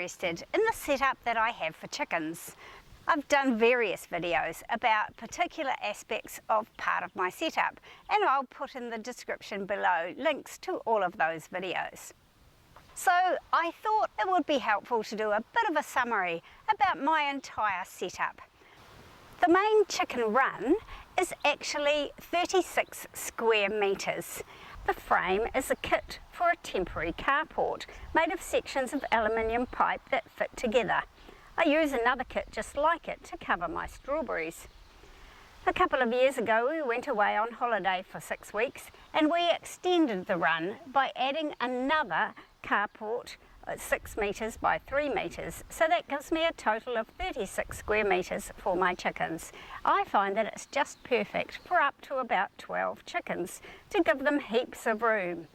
interested in the setup that I have for chickens. I've done various videos about particular aspects of part of my setup, and I'll put in the description below links to all of those videos. So I thought it would be helpful to do a bit of a summary about my entire setup. The main chicken run is actually 36 square metres. The frame is a kit for a temporary carport made of sections of aluminium pipe that fit together. I use another kit just like it to cover my strawberries. A couple of years ago we went away on holiday for 6 weeks and we extended the run by adding another carport 6 metres by 3 metres, so that gives me a total of 36 square metres for my chickens. I find that it's just perfect for up to about 12 chickens to give them heaps of room.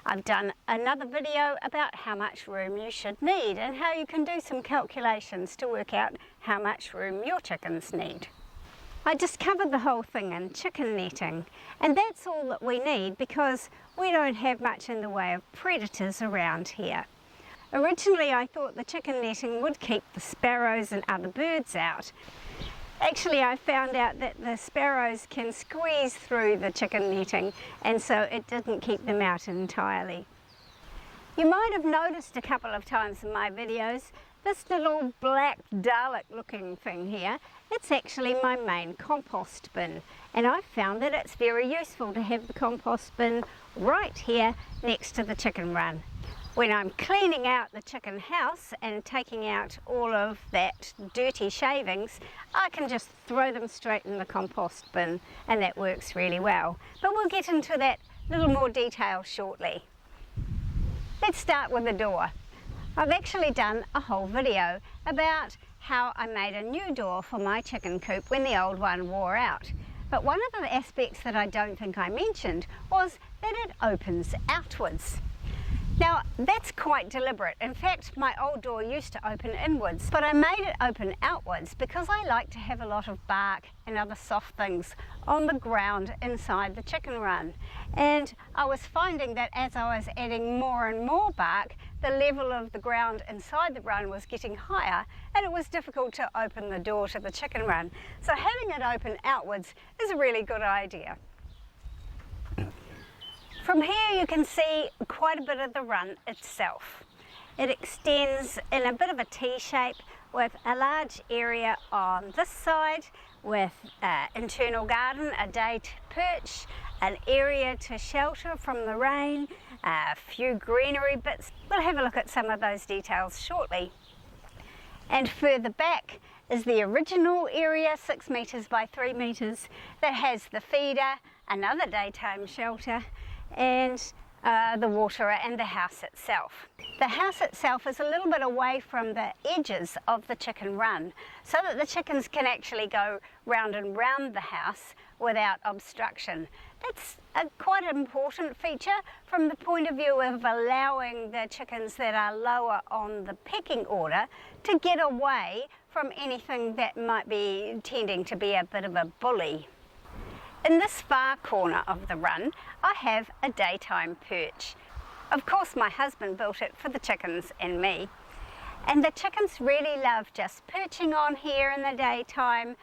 I've done another video about how much room you should need and how you can do some calculations to work out how much room your chickens need. I just covered the whole thing in chicken netting, and that's all that we need because we don't have much in the way of predators around here. Originally I thought the chicken netting would keep the sparrows and other birds out. Actually I found out that the sparrows can squeeze through the chicken netting, and so it didn't keep them out entirely. You might have noticed a couple of times in my videos this little black Dalek looking thing here. It's actually my main compost bin, and I've found that it's very useful to have the compost bin right here next to the chicken run. When I'm cleaning out the chicken house and taking out all of that dirty shavings, I can just throw them straight in the compost bin, and that works really well. But we'll get into that little more detail shortly. Let's start with the door. I've actually done a whole video about how I made a new door for my chicken coop when the old one wore out. But one of the aspects that I don't think I mentioned was that it opens outwards. Now that's quite deliberate. In fact, my old door used to open inwards, but I made it open outwards because I like to have a lot of bark and other soft things on the ground inside the chicken run. And I was finding that as I was adding more and more bark, the level of the ground inside the run was getting higher, and it was difficult to open the door to the chicken run. So having it open outwards is a really good idea. From here you can see quite a bit of the run itself. It extends in a bit of a T shape with a large area on this side with internal garden, a date perch, an area to shelter from the rain, a few greenery bits. We'll have a look at some of those details shortly. And further back is the original area, 6 metres by 3 metres, that has the feeder, another daytime shelter, and the waterer and the house itself. The house itself is a little bit away from the edges of the chicken run, so that the chickens can actually go round and round the house without obstruction. That's a quite important feature from the point of view of allowing the chickens that are lower on the pecking order to get away from anything that might be tending to be a bit of a bully. In this far corner of the run, I have a daytime perch. Of course, my husband built it for the chickens and me. And the chickens really love just perching on here in the daytime,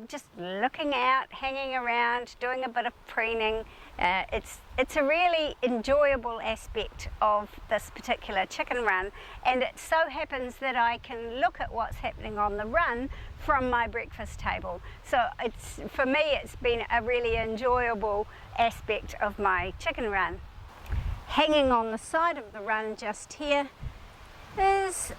just looking out, hanging around, doing a bit of preening. It's a really enjoyable aspect of this particular chicken run, and it so happens that I can look at what's happening on the run from my breakfast table. So for me it's been a really enjoyable aspect of my chicken run. Hanging on the side of the run just here is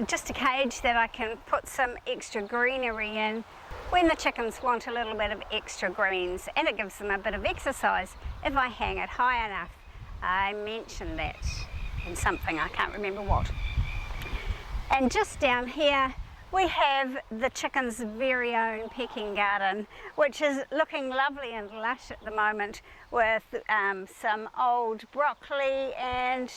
just a cage that I can put some extra greenery in when the chickens want a little bit of extra greens, and it gives them a bit of exercise if I hang it high enough. I mentioned that in something, I can't remember what. And just down here we have the chickens' very own pecking garden, which is looking lovely and lush at the moment with some old broccoli and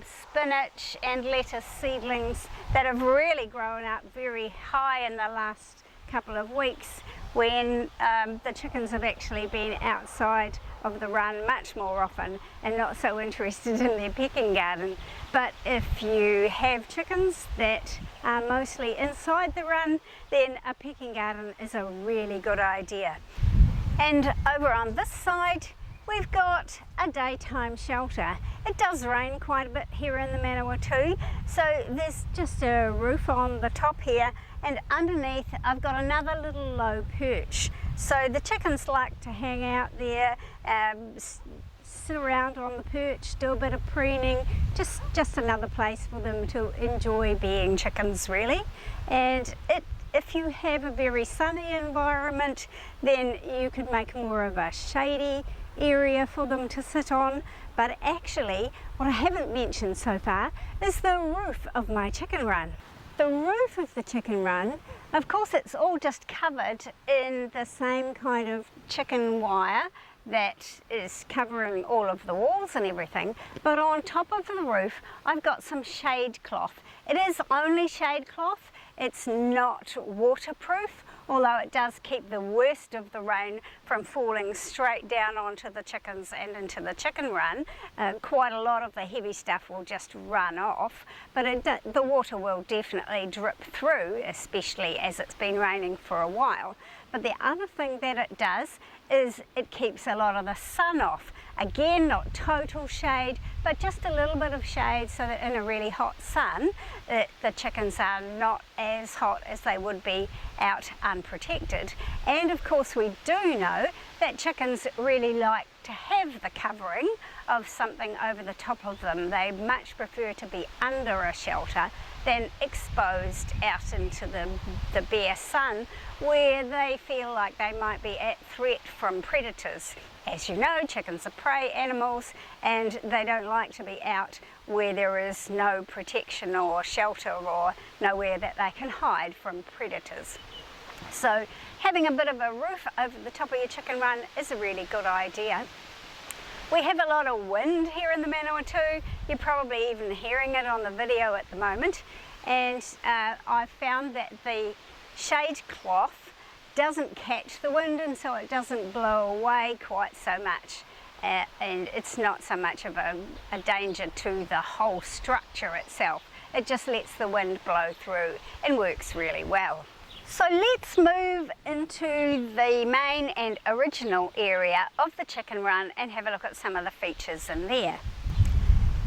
spinach and lettuce seedlings that have really grown up very high in the last couple of weeks when the chickens have actually been outside of the run much more often and not so interested in their pecking garden. But if you have chickens that are mostly inside the run, then a pecking garden is a really good idea. And over on this side, we've got a daytime shelter. It does rain quite a bit here in the Manawa too, so there's just a roof on the top here, and underneath I've got another little low perch. So the chickens like to hang out there, sit around on the perch, do a bit of preening, just another place for them to enjoy being chickens really. And if you have a very sunny environment, then you could make more of a shady area for them to sit on. But actually, what I haven't mentioned so far is the roof of my chicken run. The roof of the chicken run, of course, it's all just covered in the same kind of chicken wire that is covering all of the walls and everything, but on top of the roof I've got some shade cloth. It is only shade cloth, it's not waterproof, although it does keep the worst of the rain from falling straight down onto the chickens and into the chicken run. Quite a lot of the heavy stuff will just run off, but the water will definitely drip through, especially as it's been raining for a while. But the other thing that it does is it keeps a lot of the sun off. Again, not total shade, but just a little bit of shade, so that in a really hot sun, the chickens are not as hot as they would be out unprotected. And of course we do know that chickens really like to have the covering of something over the top of them. They much prefer to be under a shelter than exposed out into the bare sun, where they feel like they might be at threat from predators. As you know, chickens are prey animals and they don't like to be out where there is no protection or shelter or nowhere that they can hide from predators. So having a bit of a roof over the top of your chicken run is a really good idea. We have a lot of wind here in the Manawa too. You're probably even hearing it on the video at the moment. And I found that the shade cloth doesn't catch the wind, and so it doesn't blow away quite so much. And it's not so much of a danger to the whole structure itself. It just lets the wind blow through and works really well. So let's move into the main and original area of the chicken run and have a look at some of the features in there.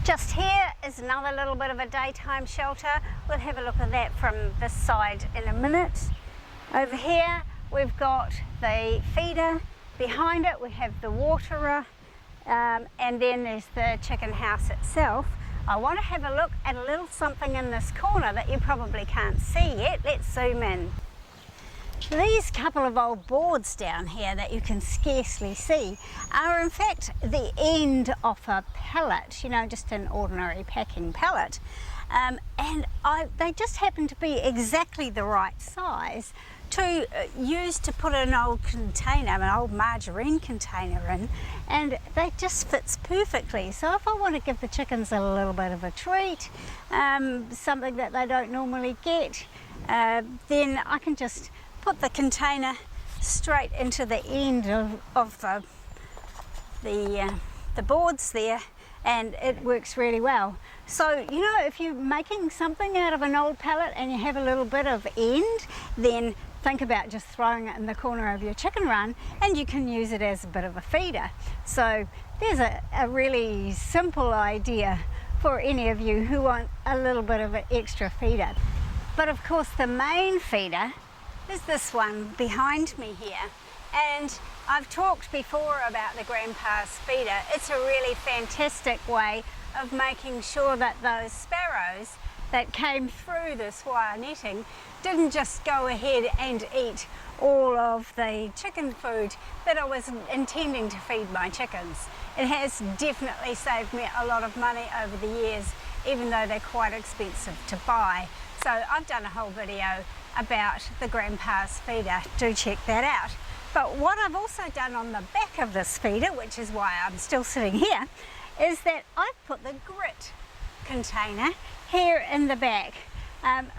Just here is another little bit of a daytime shelter. We'll have a look at that from this side in a minute. Over here we've got the feeder. Behind it we have the waterer, and then there's the chicken house itself. I want to have a look at a little something in this corner that you probably can't see yet. Let's zoom in. These couple of old boards down here that you can scarcely see are in fact the end of a pallet, you know, just an ordinary packing pallet. They just happen to be exactly the right size to use to put an old container, an old margarine container in, and that just fits perfectly. So if I want to give the chickens a little bit of a treat, something that they don't normally get, then I can just put the container straight into the end of the boards there, and it works really well. So, you know, if you're making something out of an old pallet and you have a little bit of end, then think about just throwing it in the corner of your chicken run and you can use it as a bit of a feeder. So there's a really simple idea for any of you who want a little bit of an extra feeder. But of course the main feeder is this one behind me here. And I've talked before about the grandpa's feeder. It's a really fantastic way of making sure that those sparrows that came through this wire netting didn't just go ahead and eat all of the chicken food that I was intending to feed my chickens. It has definitely saved me a lot of money over the years, even though they're quite expensive to buy. So I've done a whole video about the grandpa's feeder. Do check that out. But what I've also done on the back of this feeder, which is why I'm still sitting here, is that I've put the grit container here in the back.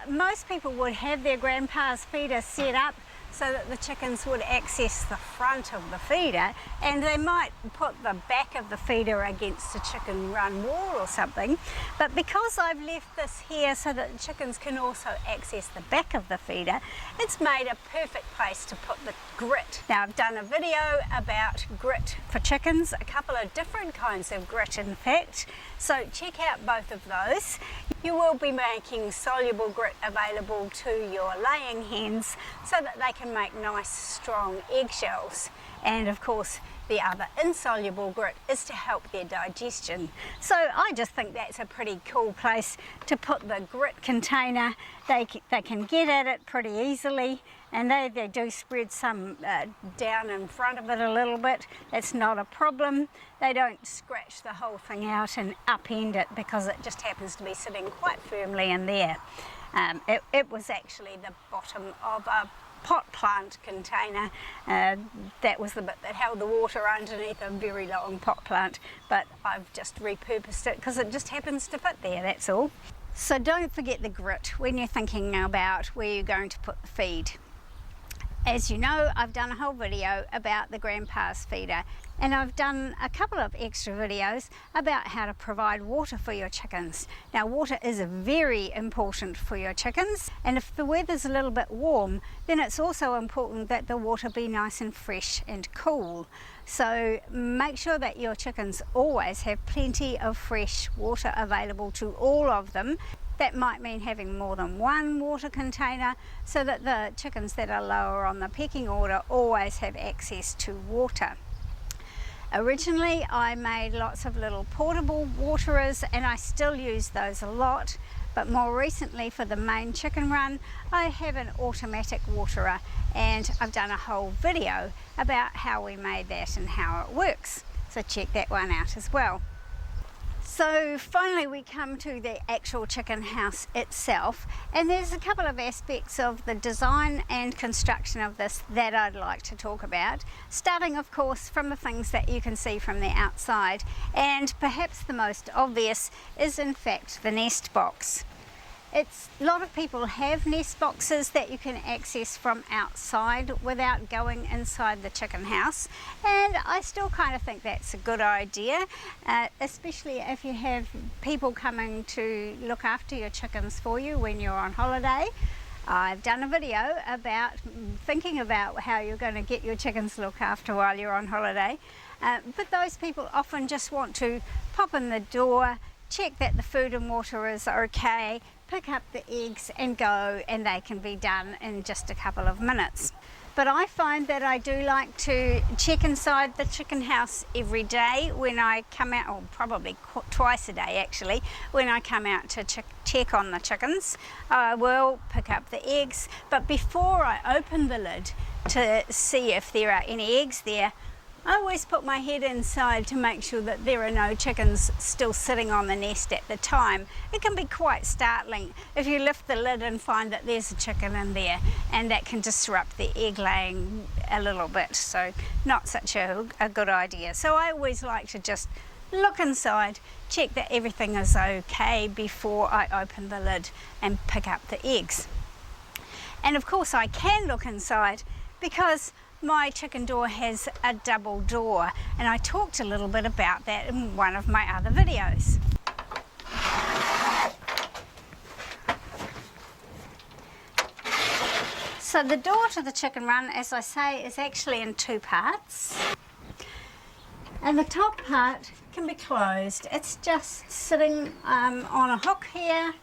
Most people would have their grandpa's feeder set up so that the chickens would access the front of the feeder, and they might put the back of the feeder against a chicken run wall or something. But because I've left this here so that the chickens can also access the back of the feeder, it's made a perfect place to put the grit. Now, I've done a video about grit for chickens, a couple of different kinds of grit in fact, so check out both of those. You will be making soluble grit available to your laying hens so that they can make nice strong eggshells, and of course the other insoluble grit is to help their digestion. So I just think that's a pretty cool place to put the grit container. They can get at it pretty easily, and they do spread some down in front of it a little bit. It's not a problem. They don't scratch the whole thing out and upend it because it just happens to be sitting quite firmly in there. It was actually the bottom of a pot plant container. That was the bit that held the water underneath a very long pot plant, but I've just repurposed it because it just happens to fit there, that's all. So don't forget the grit when you're thinking about where you're going to put the feed. As you know, I've done a whole video about the grandpa's feeder, and I've done a couple of extra videos about how to provide water for your chickens. Now, water is very important for your chickens, and if the weather's a little bit warm, then it's also important that the water be nice and fresh and cool. So make sure that your chickens always have plenty of fresh water available to all of them. That might mean having more than one water container so that the chickens that are lower on the pecking order always have access to water. Originally, I made lots of little portable waterers, and I still use those a lot, but more recently for the main chicken run, I have an automatic waterer, and I've done a whole video about how we made that and how it works. So check that one out as well. So finally we come to the actual chicken house itself, and there's a couple of aspects of the design and construction of this that I'd like to talk about, starting of course from the things that you can see from the outside, and perhaps the most obvious is in fact the nest box. A lot of people have nest boxes that you can access from outside without going inside the chicken house, and I still kind of think that's a good idea, especially if you have people coming to look after your chickens for you when you're on holiday. I've done a video about thinking about how you're going to get your chickens looked after while you're on holiday, but those people often just want to pop in the door, check that the food and water is okay, pick up the eggs and go, and they can be done in just a couple of minutes. But I find that I do like to check inside the chicken house every day when I come out, or probably twice a day actually, when I come out to check on the chickens. I will pick up the eggs, but before I open the lid to see if there are any eggs there, I always put my head inside to make sure that there are no chickens still sitting on the nest at the time. It can be quite startling if you lift the lid and find that there's a chicken in there, and that can disrupt the egg laying a little bit, so not such a good idea. So I always like to just look inside, check that everything is okay before I open the lid and pick up the eggs. And of course I can look inside because my chicken door has a double door, and I talked a little bit about that in one of my other videos. So the door to the chicken run, as I say, is actually in two parts, and the top part can be closed. It's just sitting on a hook here,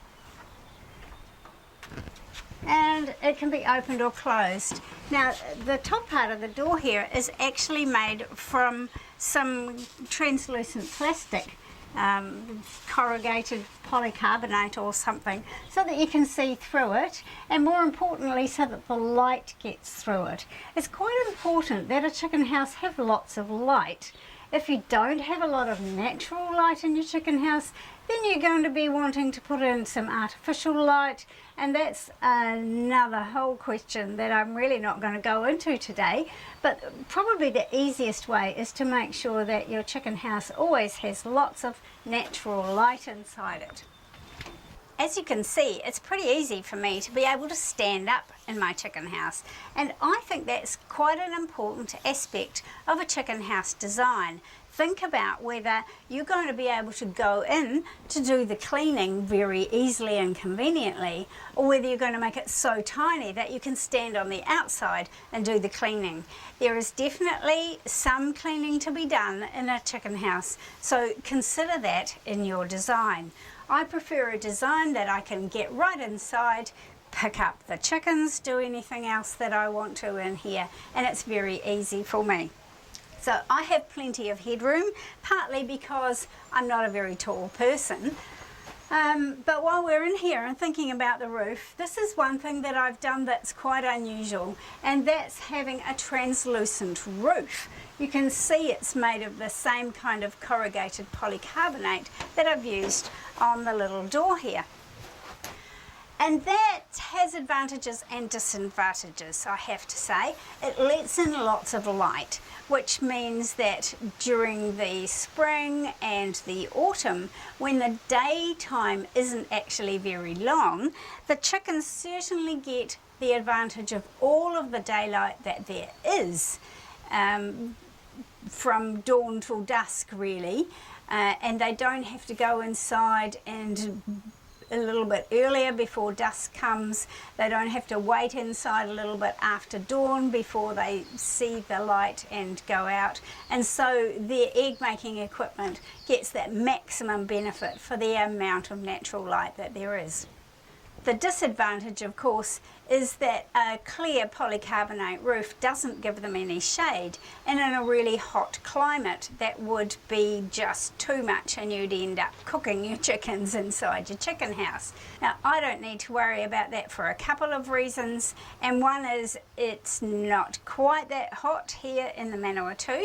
and it can be opened or closed. Now, the top part of the door here is actually made from some translucent plastic, corrugated polycarbonate or something, so that you can see through it, and more importantly so that the light gets through it. It's quite important that a chicken house have lots of light. If you don't have a lot of natural light in your chicken house, then you're going to be wanting to put in some artificial light, and that's another whole question that I'm really not going to go into today. But probably the easiest way is to make sure that your chicken house always has lots of natural light inside it. As you can see, it's pretty easy for me to be able to stand up in my chicken house, and I think that's quite an important aspect of a chicken house design. Think about whether you're going to be able to go in to do the cleaning very easily and conveniently, or whether you're going to make it so tiny that you can stand on the outside and do the cleaning. There is definitely some cleaning to be done in a chicken house, so consider that in your design. I prefer a design that I can get right inside, pick up the chickens, do anything else that I want to in here, and it's very easy for me. So I have plenty of headroom, partly because I'm not a very tall person. But while we're in here and thinking about the roof, this is one thing that I've done that's quite unusual, and that's having a translucent roof. You can see it's made of the same kind of corrugated polycarbonate that I've used on the little door here. And that has advantages and disadvantages, I have to say. It lets in lots of light, which means that during the spring and the autumn, when the daytime isn't actually very long, the chickens certainly get the advantage of all of the daylight that there is, from dawn till dusk really, and they don't have to go inside and a little bit earlier before dusk comes. They don't have to wait inside a little bit after dawn before they see the light and go out, and so their egg making equipment gets that maximum benefit for the amount of natural light that there is. The disadvantage, of course, is that a clear polycarbonate roof doesn't give them any shade, and in a really hot climate that would be just too much and you'd end up cooking your chickens inside your chicken house. Now, I don't need to worry about that for a couple of reasons, and one is it's not quite that hot here in the Manawatu.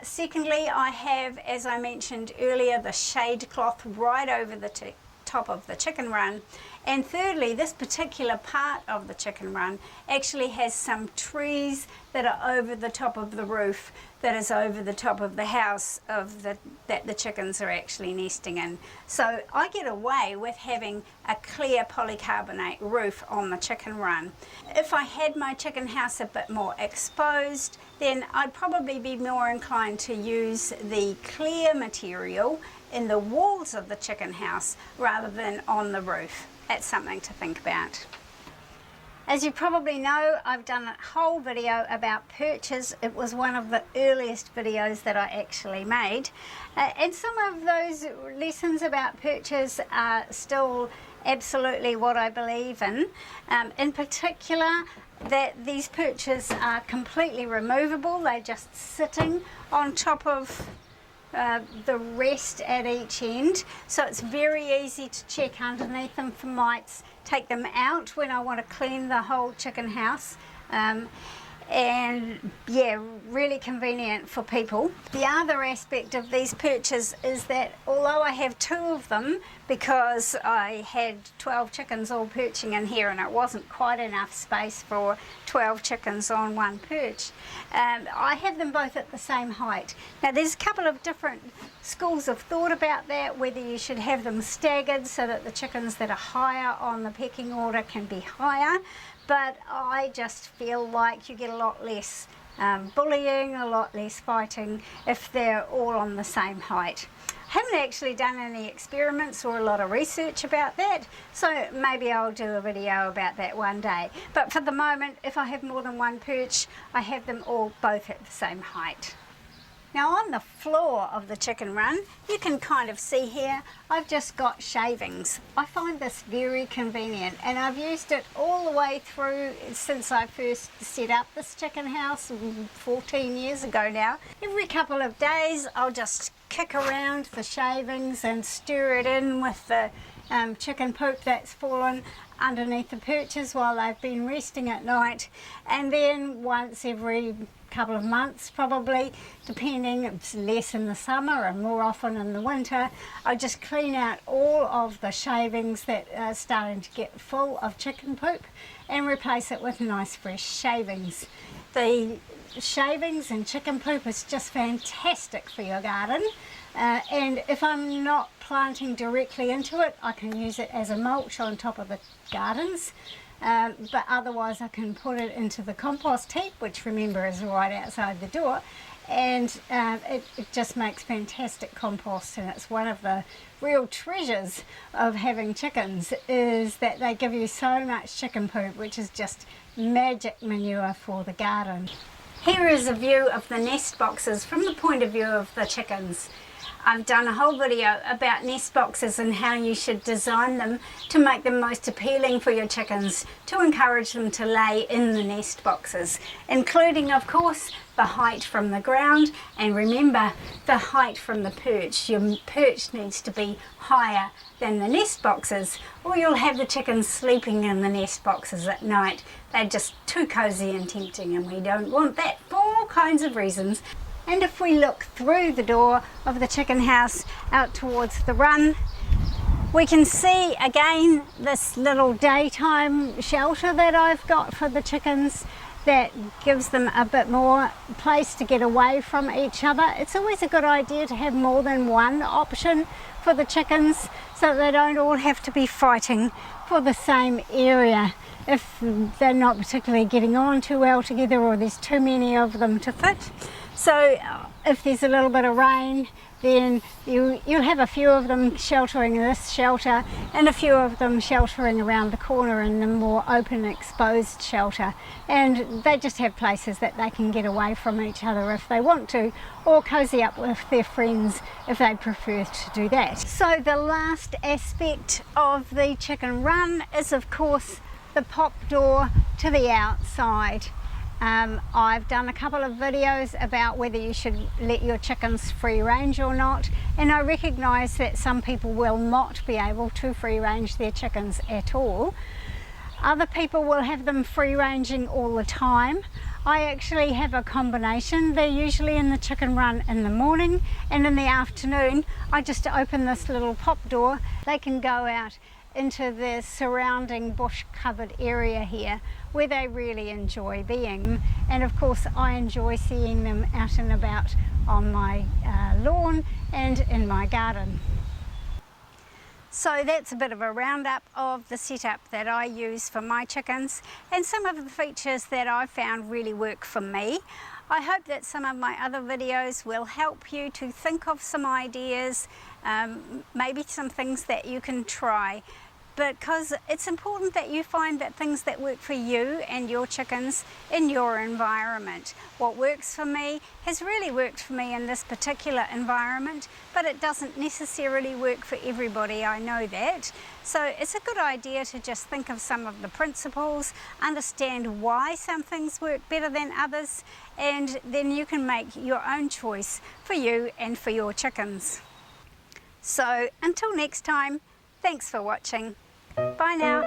Secondly, I have, as I mentioned earlier, the shade cloth right over the top of the chicken run. And thirdly, this particular part of the chicken run actually has some trees that are over the top of the roof that is over the top of the house that the chickens are actually nesting in. So I get away with having a clear polycarbonate roof on the chicken run. If I had my chicken house a bit more exposed, then I'd probably be more inclined to use the clear material in the walls of the chicken house rather than on the roof. That's something to think about. As you probably know, I've done a whole video about perches. It was one of the earliest videos that I actually made. And some of those lessons about perches are still absolutely what I believe in. In particular, that these perches are completely removable. They're just sitting on top of the rest at each end, so it's very easy to check underneath them for mites, take them out when I want to clean the whole chicken house, and yeah, really convenient for people. The other aspect of these perches is that although I have 2 of them because I had 12 chickens all perching in here and it wasn't quite enough space for 12 chickens on one perch, I have them both at the same height. Now there's a couple of different schools of thought about that, whether you should have them staggered so that the chickens that are higher on the pecking order can be higher, but I just feel like you get a lot less bullying, a lot less fighting if they're all on the same height. Haven't actually done any experiments or a lot of research about that, so maybe I'll do a video about that one day. But for the moment, if I have more than one perch, I have them all both at the same height. Now on the floor of the chicken run, you can kind of see here, I've just got shavings. I find this very convenient, and I've used it all the way through since I first set up this chicken house 14 years ago now. Every couple of days I'll just kick around the shavings and stir it in with the chicken poop that's fallen underneath the perches while they've been resting at night, and then once every couple of months probably, depending, it's less in the summer and more often in the winter, I just clean out all of the shavings that are starting to get full of chicken poop and replace it with nice fresh shavings. The shavings and chicken poop is just fantastic for your garden, and if I'm not planting directly into it, I can use it as a mulch on top of the gardens. But otherwise I can put it into the compost heap, which remember is right outside the door, and it just makes fantastic compost. And it's one of the real treasures of having chickens, is that they give you so much chicken poop, which is just magic manure for the garden. Here is a view of the nest boxes from the point of view of the chickens. I've done a whole video about nest boxes and how you should design them to make them most appealing for your chickens, to encourage them to lay in the nest boxes, including of course the height from the ground, and remember the height from the perch. Your perch needs to be higher than the nest boxes, or you'll have the chickens sleeping in the nest boxes at night. They're just too cozy and tempting, and we don't want that for all kinds of reasons. And if we look through the door of the chicken house out towards the run, we can see again this little daytime shelter that I've got for the chickens that gives them a bit more place to get away from each other. It's always a good idea to have more than one option for the chickens, so they don't all have to be fighting for the same area if they're not particularly getting on too well together, or there's too many of them to fit. So if there's a little bit of rain, then you'll have a few of them sheltering in this shelter and a few of them sheltering around the corner in the more open exposed shelter, and they just have places that they can get away from each other if they want to, or cozy up with their friends if they prefer to do that. So the last aspect of the chicken run is of course the pop door to the outside. I've done a couple of videos about whether you should let your chickens free range or not, and I recognise that some people will not be able to free range their chickens at all. Other people will have them free ranging all the time. I actually have a combination. They're usually in the chicken run in the morning, and in the afternoon I just open this little pop door. They can go out into the surrounding bush covered area here where they really enjoy being, and of course I enjoy seeing them out and about on my lawn and in my garden. So that's a bit of a roundup of the setup that I use for my chickens and some of the features that I found really work for me. I hope that some of my other videos will help you to think of some ideas, maybe some things that you can try, because it's important that you find that things that work for you and your chickens in your environment. What works for me has really worked for me in this particular environment, but it doesn't necessarily work for everybody, I know that. So it's a good idea to just think of some of the principles, understand why some things work better than others, and then you can make your own choice for you and for your chickens. So until next time, thanks for watching. Bye now.